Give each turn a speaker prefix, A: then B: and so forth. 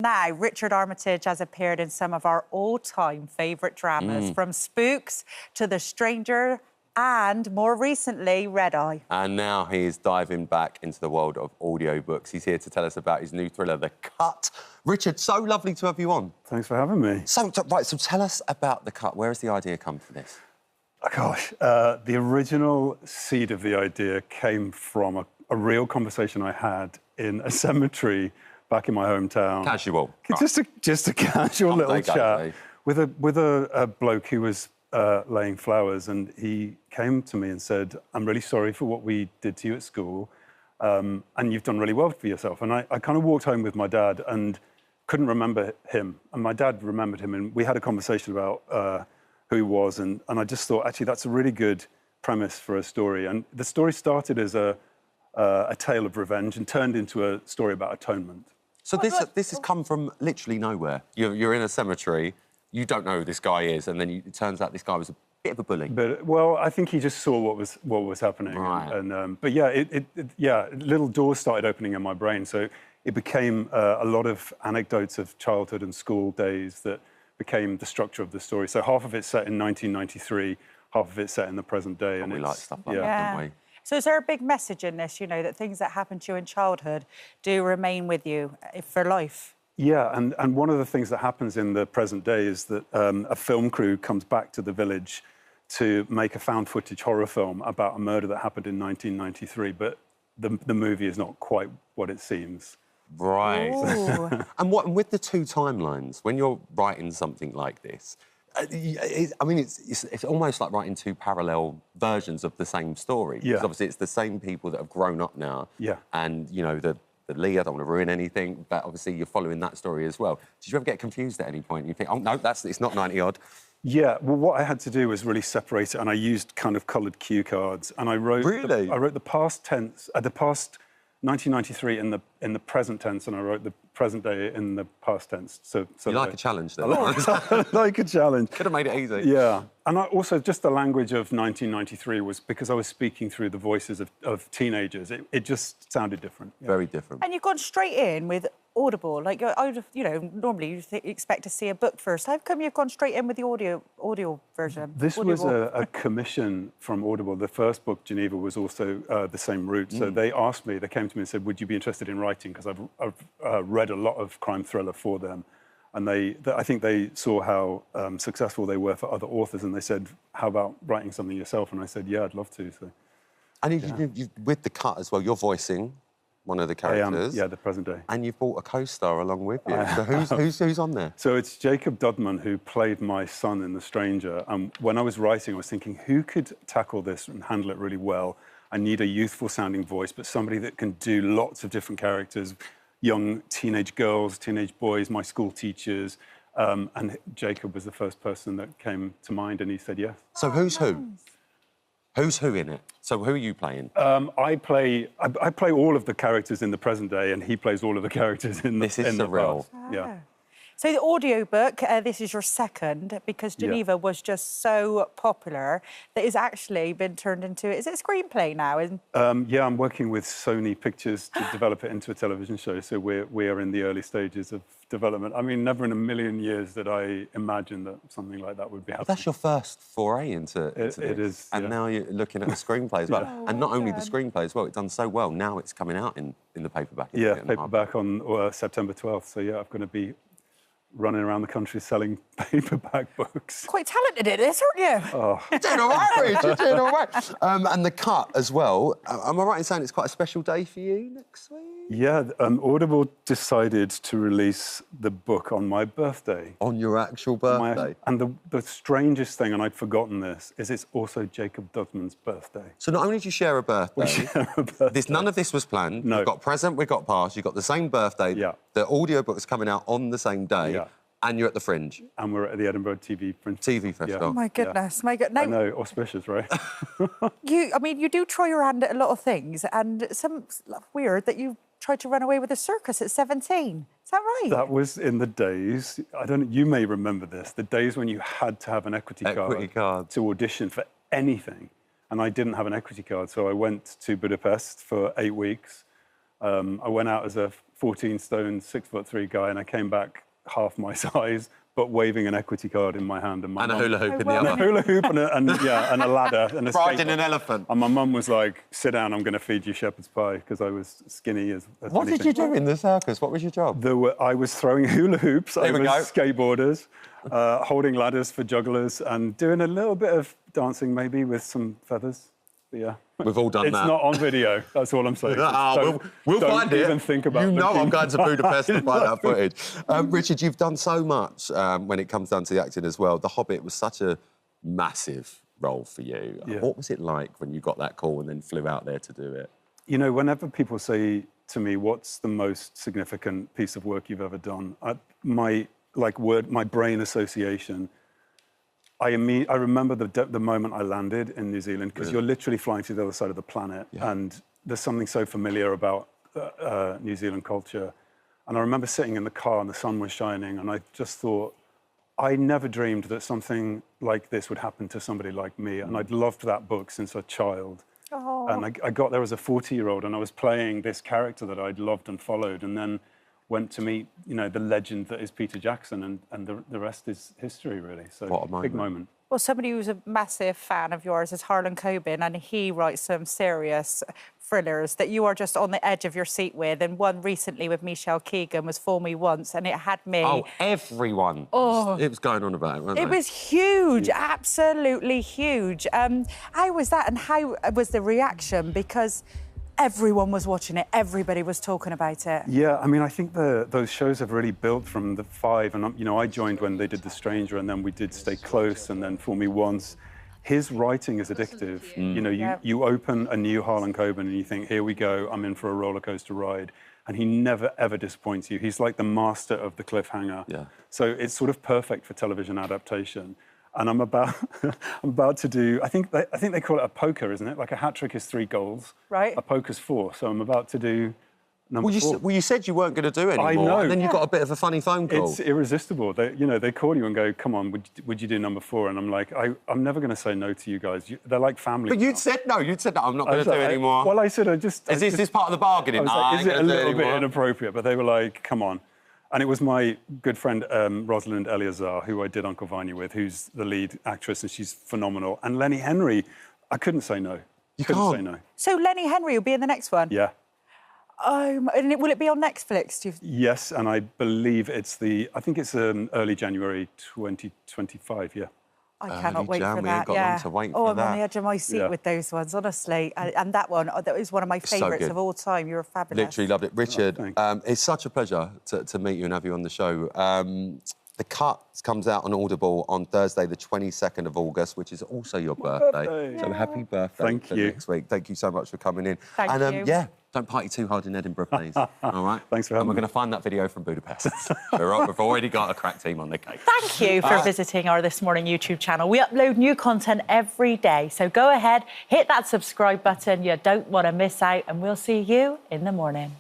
A: Now, Richard Armitage has appeared in some of our all-time favourite dramas, from Spooks to The Stranger and, more recently, Red Eye.
B: And now he is diving back into the world of audiobooks. He's here to tell us about his new thriller, The Cut. Richard, so lovely to have you on.
C: Thanks for having me.
B: So tell us about The Cut. Where has the idea come for this?
C: Oh, gosh, the original seed of the idea came from a real conversation I had in a cemetery back in my hometown.
B: Casual.
C: Just a casual little chat with a bloke who was laying flowers, and he came to me and said, "I'm really sorry for what we did to you at school, and you've done really well for yourself." And I kind of walked home with my dad and couldn't remember him, and my dad remembered him, and we had a conversation about who he was, and I just thought, actually, that's a really good premise for a story. And the story started as a tale of revenge and turned into a story about atonement.
B: So this has come from literally nowhere. You're in a cemetery, you don't know who this guy is, and then it turns out this guy was a bit of a bully.
C: But well, I think he just saw what was happening.
B: Right.
C: But yeah, little doors started opening in my brain. So it became a lot of anecdotes of childhood and school days that became the structure of the story. So half of it's set in 1993, half of it's set in the present day.
B: And we like stuff like that, don't we?
A: So is there a big message in this, you know, that things that happen to you in childhood do remain with you for life?
C: Yeah, and one of the things that happens in the present day is that a film crew comes back to the village to make a found footage horror film about a murder that happened in 1993, but the movie is not quite what it seems.
B: Right. And with the two timelines, when you're writing something like this, I mean, it's almost like writing two parallel versions of the same story.
C: Yeah.
B: Because obviously it's the same people that have grown up now.
C: Yeah.
B: And, you know, the Lee, I don't want to ruin anything, but obviously you're following that story as well. Did you ever get confused at any point? You think, oh, no, it's not 90-odd. Yeah,
C: well, what I had to do was really separate it, and I used kind of coloured cue cards, and I wrote...
B: Really?
C: I wrote the past tense, the past 1993 in the present tense, and I wrote the present day in the past tense. So
B: you like a challenge, then?
C: I like a challenge.
B: Could have made it easy.
C: Yeah, and also just the language of 1993 was because I was speaking through the voices of teenagers. It just sounded different. Yeah.
B: Very different.
A: And you've gone straight in with Audible. Like, I would have, you know, normally you expect to see a book first. How come you've gone straight in with the audio version?
C: This was a commission from Audible. The first book, Geneva, was also the same route. So they asked me, they came to me and said, would you be interested in writing? Because I've read a lot of crime thriller for them. And I think they saw how successful they were for other authors, and they said, how about writing something yourself? And I said, yeah, I'd love to. So,
B: and you, with The Cut as well, you're voicing one of the characters.
C: I am, yeah, the present day.
B: And you've brought a co-star along with you. So who's on there?
C: So it's Jacob Dudman, who played my son in The Stranger. And when I was writing, I was thinking, who could tackle this and handle it really well? I need a youthful-sounding voice, but somebody that can do lots of different characters, young teenage girls, teenage boys, my school teachers. And Jacob was the first person that came to mind, and he said yes.
B: So who's who? Who's who in it? So who are you playing?
C: I play all of the characters in the present day, and he plays all of the characters in the past.
B: This is surreal.
C: Yeah.
A: So the audiobook, this is your second, because Geneva was just so popular that it's actually been turned into, is it a screenplay now?
C: Yeah, I'm working with Sony Pictures to develop it into a television show, so we are in the early stages of development. I mean, never in a million years did I imagine that something like that would be happening.
B: That's your first foray into this.
C: It is,
B: and now you're looking at the screenplay as well. And not only the screenplay as well, it's done so well, now it's coming out in the paperback.
C: Yeah, paperback on September 12th, so yeah, I'm going to be running around the country selling paperback books.
A: Quite talented in this, aren't you?
C: Oh.
B: You're doing all right, Rich, you're doing all right. And The Cut as well. Am I right in saying it's quite a special day for you next week?
C: Yeah, Audible decided to release the book on my birthday.
B: On your actual birthday?
C: And the strangest thing, and I'd forgotten this, is it's also Jacob Dudman's birthday.
B: So not only do you share a birthday,
C: We share a birthday.
B: None of this was planned.
C: No.
B: We've got present, we've got past, you've got the same birthday.
C: Yeah.
B: The audiobook's coming out on the same day.
C: Yeah.
B: And you're at the Fringe.
C: And we're at the Edinburgh TV
B: Festival.
C: Yeah.
A: Oh, my goodness, my goodness.
C: I know, auspicious, right?
A: You do try your hand at a lot of things, and some weird that you tried to run away with a circus at 17. Is that right?
C: That was in the days, you may remember this, the days when you had to have an equity card to audition for anything. And I didn't have an equity card, so I went to Budapest for 8 weeks. I went out as a 14-stone, 6'3" guy, and I came back half my size, but waving an equity card in my hand, and
B: a hula hoop in the
C: and
B: other.
C: a hula hoop and a ladder and a
B: Riding
C: skateboard.
B: an elephant.
C: And my mum was like, "Sit down, I'm going to feed you shepherd's pie," because I was skinny as
B: What
C: anything.
B: did you do in the circus? What was your job?
C: I was throwing hula hoops over
B: we go.
C: skateboarders, holding ladders for jugglers, and doing a little bit of dancing, maybe with some feathers. But yeah,
B: We've all done that.
C: It's not on video. That's all I'm saying.
B: We'll find it.
C: Don't even think about.
B: You know
C: looking.
B: I'm going to Budapest to find that footage. Richard, you've done so much when it comes down to the acting as well. The Hobbit was such a massive role for you.
C: Yeah.
B: What was it like when you got that call and then flew out there to do it?
C: You know, whenever people say to me, "What's the most significant piece of work you've ever done?" my brain association. I remember the moment I landed in New Zealand, because you're literally flying to the other side of the planet, and there's something so familiar about New Zealand culture. And I remember sitting in the car and the sun was shining, and I just thought, I never dreamed that something like this would happen to somebody like me. And I'd loved that book since a child.
A: Oh.
C: And I got there as a 40-year-old, and I was playing this character that I'd loved and followed, and then went to meet, you know, the legend that is Peter Jackson, and the rest is history, really. So,
B: What a moment.
C: big moment.
A: Well, somebody who's a massive fan of yours is Harlan Coben, and he writes some serious thrillers that you are just on the edge of your seat with. And one recently with Michelle Keegan was For Me Once, and it had me...
B: Oh, everyone.
A: Oh.
B: It was going on about it, wasn't it?
A: It was huge, absolutely huge. How was that, and how was the reaction? Because everyone was watching it, everybody was talking about it.
C: Yeah, I mean, I think those shows have really built from the 5, and you know, I joined when they did The Stranger, and then we did Stay Close, and then For Me Once. His writing is addictive. You know, you open a new Harlan Coben and you think, here we go, I'm in for a roller coaster ride. And he never, ever disappoints you. He's like the master of the cliffhanger.
B: Yeah.
C: So it's sort of perfect for television adaptation. And I'm about to do, I think they call it a poker, isn't it? Like a hat trick is 3 goals.
A: Right.
C: A poker's 4. So I'm about to do number 4.
B: Well, you said you weren't going to do it anymore.
C: I know.
B: And then you got a bit of a funny phone call.
C: It's irresistible. They call you and go, come on, would you do number 4? And I'm like, I'm never going to say no to you guys. They're like family.
B: But you'd said no. You'd said, no, I'm not going to do it anymore.
C: Well, I said,
B: Is this part of the bargaining?
C: I was like, is it a little bit inappropriate? But they were like, come on. And it was my good friend, Rosalind Eleazar, who I did Uncle Vanya with, who's the lead actress, and she's phenomenal. And Lenny Henry, I couldn't say no.
B: You
C: couldn't
B: can't
C: say no.
A: So Lenny Henry will be in the next one?
C: Yeah.
A: And will it be on Netflix?
C: Yes, and I believe I think it's early January 2025, yeah.
A: I cannot wait for
B: We
A: that.
B: ain't got long to wait
A: I'm
B: for
A: on the
B: that.
A: edge of my seat with those ones, honestly. And that one, that was one of my favourites
B: good.
A: of all time. You're fabulous.
B: Literally loved it. Richard,
C: thanks.
B: it's such a pleasure to meet you and have you on the show. The Cut comes out on Audible on Thursday, the 22nd of August, which is also your birthday. So happy birthday
C: Thank you.
B: next week. Thank you so much for coming in.
A: Thank you.
B: Yeah, don't party too hard in Edinburgh, please. All right?
C: Thanks for
B: And
C: having
B: we're
C: me.
B: going to find that video from Budapest. We've already got a crack team on the case.
A: Thank you for visiting our This Morning YouTube channel. We upload new content every day, so go ahead, hit that subscribe button. You don't want to miss out, and we'll see you in the morning.